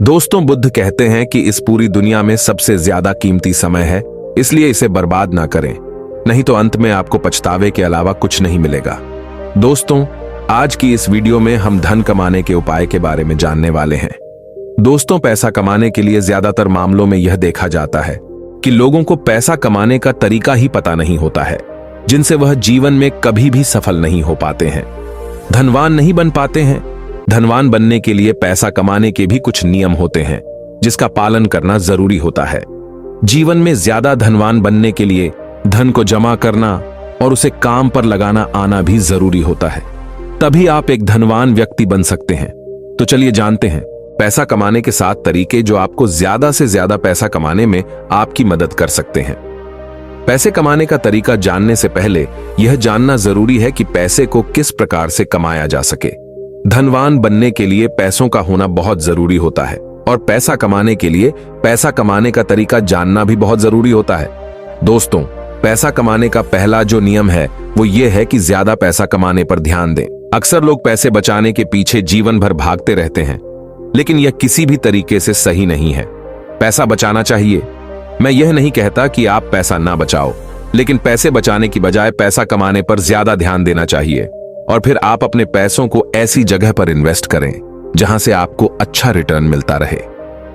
दोस्तों, बुद्ध कहते हैं कि इस पूरी दुनिया में सबसे ज्यादा कीमती समय है, इसलिए इसे बर्बाद ना करें, नहीं तो अंत में आपको पछतावे के अलावा कुछ नहीं मिलेगा। दोस्तों, आज की इस वीडियो में हम धन कमाने के उपाय के बारे में जानने वाले हैं। दोस्तों, पैसा कमाने के लिए ज्यादातर मामलों में यह देखा जाता है कि लोगों को पैसा कमाने का तरीका ही पता नहीं होता है, जिनसे वह जीवन में कभी भी सफल नहीं हो पाते हैं, धनवान नहीं बन पाते हैं। धनवान बनने के लिए पैसा कमाने के भी कुछ नियम होते हैं, जिसका पालन करना जरूरी होता है। जीवन में ज्यादा धनवान बनने के लिए धन को जमा करना और उसे काम पर लगाना आना भी जरूरी होता है, तभी आप एक धनवान व्यक्ति बन सकते हैं। तो चलिए जानते हैं पैसा कमाने के 7 तरीके जो आपको ज्यादा से ज्यादा पैसा कमाने में आपकी मदद कर सकते हैं। पैसे कमाने का तरीका जानने से पहले यह जानना जरूरी है कि पैसे को किस प्रकार से कमाया जा सके। धनवान बनने के लिए पैसों का होना बहुत जरूरी होता है और पैसा कमाने के लिए पैसा कमाने का तरीका जानना भी बहुत जरूरी होता है। दोस्तों, पैसा कमाने का पहला जो नियम है वो ये है कि ज्यादा पैसा कमाने पर ध्यान दें। अक्सर लोग पैसे बचाने के पीछे जीवन भर भागते रहते हैं, लेकिन यह किसी भी तरीके से सही नहीं है। पैसा बचाना चाहिए, मैं यह नहीं कहता कि आप पैसा ना बचाओ, लेकिन पैसे बचाने की बजाय पैसा कमाने पर ज्यादा ध्यान देना चाहिए और फिर आप अपने पैसों को ऐसी जगह पर इन्वेस्ट करें जहां से आपको अच्छा रिटर्न मिलता रहे।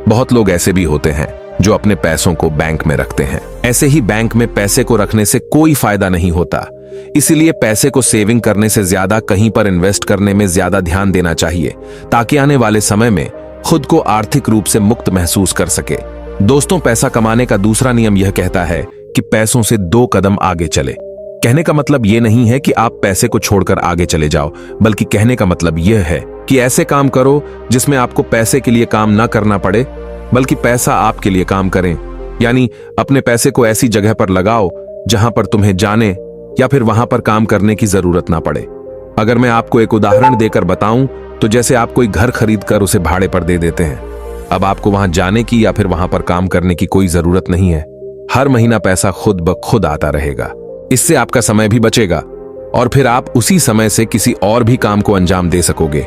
बहुत लोग ऐसे भी होते हैं जो अपने पैसों को बैंक में रखते हैं। ऐसे ही बैंक में पैसे को रखने से कोई फायदा नहीं होता, इसीलिए पैसे को सेविंग करने से ज्यादा कहीं पर इन्वेस्ट करने में ज्यादा ध्यान देना चाहिए, ताकि आने वाले समय में खुद को आर्थिक रूप से मुक्त महसूस कर सके। दोस्तों, पैसा कमाने का दूसरा नियम यह कहता है कि पैसों से 2 कदम आगे चले। कहने का मतलब यह नहीं है कि आप पैसे को छोड़कर आगे चले जाओ, बल्कि कहने का मतलब यह है कि ऐसे काम करो जिसमें आपको पैसे के लिए काम ना करना पड़े, बल्कि पैसा आपके लिए काम करें। यानी अपने पैसे को ऐसी जगह पर लगाओ जहां पर तुम्हें जाने या फिर वहां पर काम करने की जरूरत ना पड़े। अगर मैं आपको एक उदाहरण देकर बताऊं तो जैसे आप कोई घर खरीद कर उसे भाड़े पर दे देते हैं। अब आपको वहां जाने की या फिर वहां पर काम करने की कोई जरूरत नहीं है। हर महीना पैसा खुद ब खुद आता रहेगा। इससे आपका समय भी बचेगा और फिर आप उसी समय से किसी और भी काम को अंजाम दे सकोगे।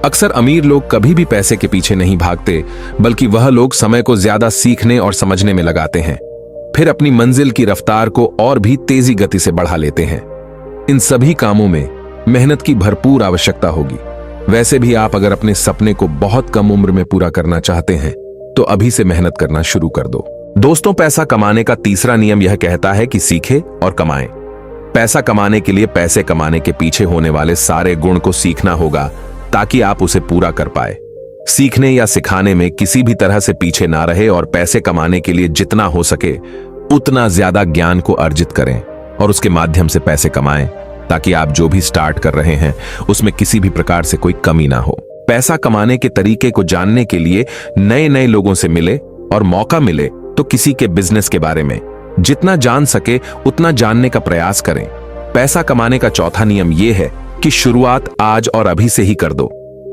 अक्सर अमीर लोग कभी भी पैसे के पीछे नहीं भागते, बल्कि वह लोग समय को ज्यादा सीखने और समझने में लगाते हैं, फिर अपनी मंजिल की रफ्तार को और भी तेजी गति से बढ़ा लेते हैं। इन सभी कामों में मेहनत की भरपूर आवश्यकता होगी। वैसे भी आप अगर अपने सपने को बहुत कम उम्र में पूरा करना चाहते हैं तो अभी से मेहनत करना शुरू कर दो। दोस्तों, पैसा कमाने का तीसरा नियम यह कहता है कि सीखें और कमाएं। पैसा कमाने के लिए पैसे कमाने के पीछे होने वाले सारे गुण को सीखना होगा ताकि आप उसे पूरा कर पाए। सीखने या सिखाने में किसी भी तरह से पीछे ना रहे और पैसे कमाने के लिए जितना हो सके उतना ज्यादा ज्ञान को अर्जित करें और उसके माध्यम से पैसे कमाएं, ताकि आप जो भी स्टार्ट कर रहे हैं उसमें किसी भी प्रकार से कोई कमी ना हो। पैसा कमाने के तरीके को जानने के लिए नए नए लोगों से मिले और मौका मिले तो किसी के बिजनेस के बारे में जितना जान सके उतना जानने का प्रयास करें। पैसा कमाने का चौथा नियम यह है कि शुरुआत आज और अभी से ही कर दो।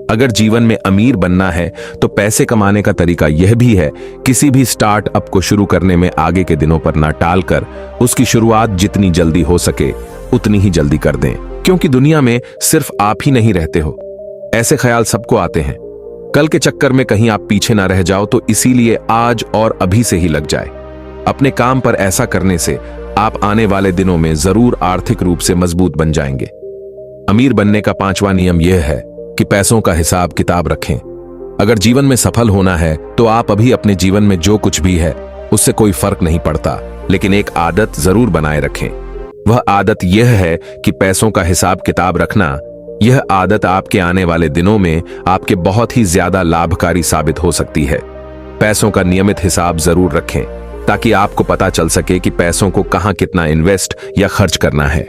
अगर जीवन में अमीर बनना है तो पैसे कमाने का तरीका यह भी है, किसी भी स्टार्टअप को शुरू करने में आगे के दिनों पर ना टालकर उसकी शुरुआत जितनी जल्दी हो सके उतनी ही जल्दी कर दें, क्योंकि दुनिया में सिर्फ आप ही नहीं रहते हो। ऐसे ख्याल सबको आते हैं। कल के चक्कर में कहीं आप पीछे ना रह जाओ, तो इसीलिए आज और अभी से ही लग जाए। अपने काम पर ऐसा करने से आप आने वाले दिनों में जरूर आर्थिक रूप से मजबूत बन जाएंगे। अमीर बनने का 5वां नियम यह है कि पैसों का हिसाब किताब रखें। अगर जीवन में सफल होना है तो आप अभी अपने जीवन में जो कुछ भी है उससे कोई फर्क नहीं पड़ता, लेकिन एक आदत जरूर बनाए रखें। वह आदत यह है कि पैसों का हिसाब किताब रखना। यह आदत आपके आने वाले दिनों में आपके बहुत ही ज्यादा लाभकारी साबित हो सकती है। पैसों का नियमित हिसाब जरूर रखें ताकि आपको पता चल सके कि पैसों को कहां कितना इन्वेस्ट या खर्च करना है।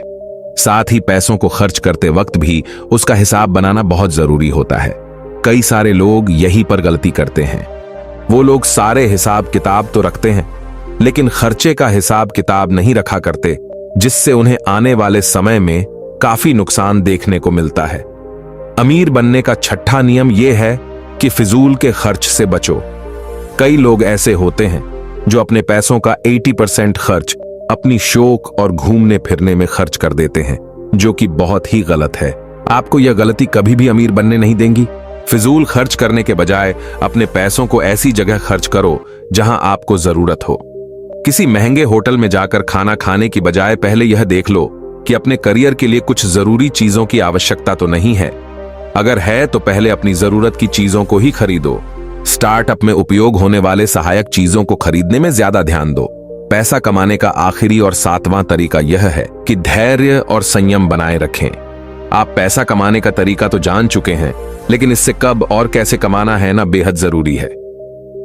साथ ही पैसों को खर्च करते वक्त भी उसका हिसाब बनाना बहुत जरूरी होता है। कई सारे लोग यहीं पर गलती करते हैं। वो लोग सारे हिसाब किताब तो रखते हैं, लेकिन खर्चे का हिसाब किताब नहीं रखा करते, जिससे उन्हें आने वाले समय में काफी नुकसान देखने को मिलता है। अमीर बनने का 6वां नियम यह है कि फिजूल के खर्च से बचो। कई लोग ऐसे होते हैं जो अपने पैसों का 80% खर्च अपनी शौक और घूमने फिरने में खर्च कर देते हैं, जो कि बहुत ही गलत है। आपको यह गलती कभी भी अमीर बनने नहीं देंगी। फिजूल खर्च करने के बजाय अपने पैसों को ऐसी जगह खर्च करो जहां आपको जरूरत हो। किसी महंगे होटल में जाकर खाना खाने की बजाय पहले यह देख लो कि अपने करियर के लिए कुछ जरूरी चीजों की आवश्यकता तो नहीं है। अगर है तो पहले अपनी जरूरत की चीजों को ही खरीदो। स्टार्टअप में उपयोग होने वाले सहायक चीजों को खरीदने में ज्यादा ध्यान दो। पैसा कमाने का आखिरी और 7वां तरीका यह है कि धैर्य और संयम बनाए रखें। आप पैसा कमाने का तरीका तो जान चुके हैं, लेकिन इससे कब और कैसे कमाना है ना बेहद जरूरी है।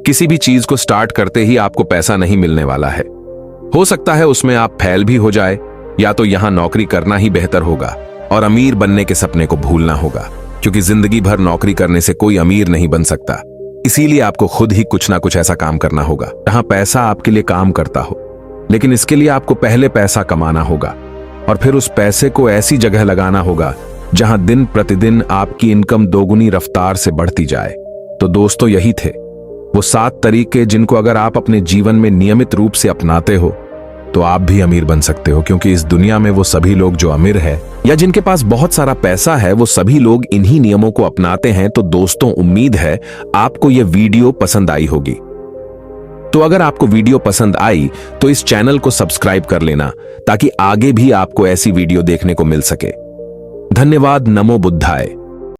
किसी भी चीज को स्टार्ट करते ही आपको पैसा नहीं मिलने वाला है। हो सकता है उसमें आप फेल भी हो जाए, या तो यहां नौकरी करना ही बेहतर होगा और अमीर बनने के सपने को भूलना होगा, क्योंकि जिंदगी भर नौकरी करने से कोई अमीर नहीं बन सकता। इसीलिए आपको खुद ही कुछ ना कुछ ऐसा काम करना होगा जहां पैसा आपके लिए काम करता हो। लेकिन इसके लिए आपको पहले पैसा कमाना होगा और फिर उस पैसे को ऐसी जगह लगाना होगा जहां दिन प्रतिदिन आपकी इनकम दोगुनी रफ्तार से बढ़ती जाए। तो दोस्तों, यही थे वो 7 तरीके जिनको अगर आप अपने जीवन में नियमित रूप से अपनाते हो तो आप भी अमीर बन सकते हो, क्योंकि इस दुनिया में वो सभी लोग जो अमीर है या जिनके पास बहुत सारा पैसा है, वो सभी लोग इन्हीं नियमों को अपनाते हैं। तो दोस्तों, उम्मीद है आपको यह वीडियो पसंद आई होगी। तो अगर आपको वीडियो पसंद आई तो इस चैनल को सब्सक्राइब कर लेना, ताकि आगे भी आपको ऐसी वीडियो देखने को मिल सके। धन्यवाद। नमो बुद्धाय।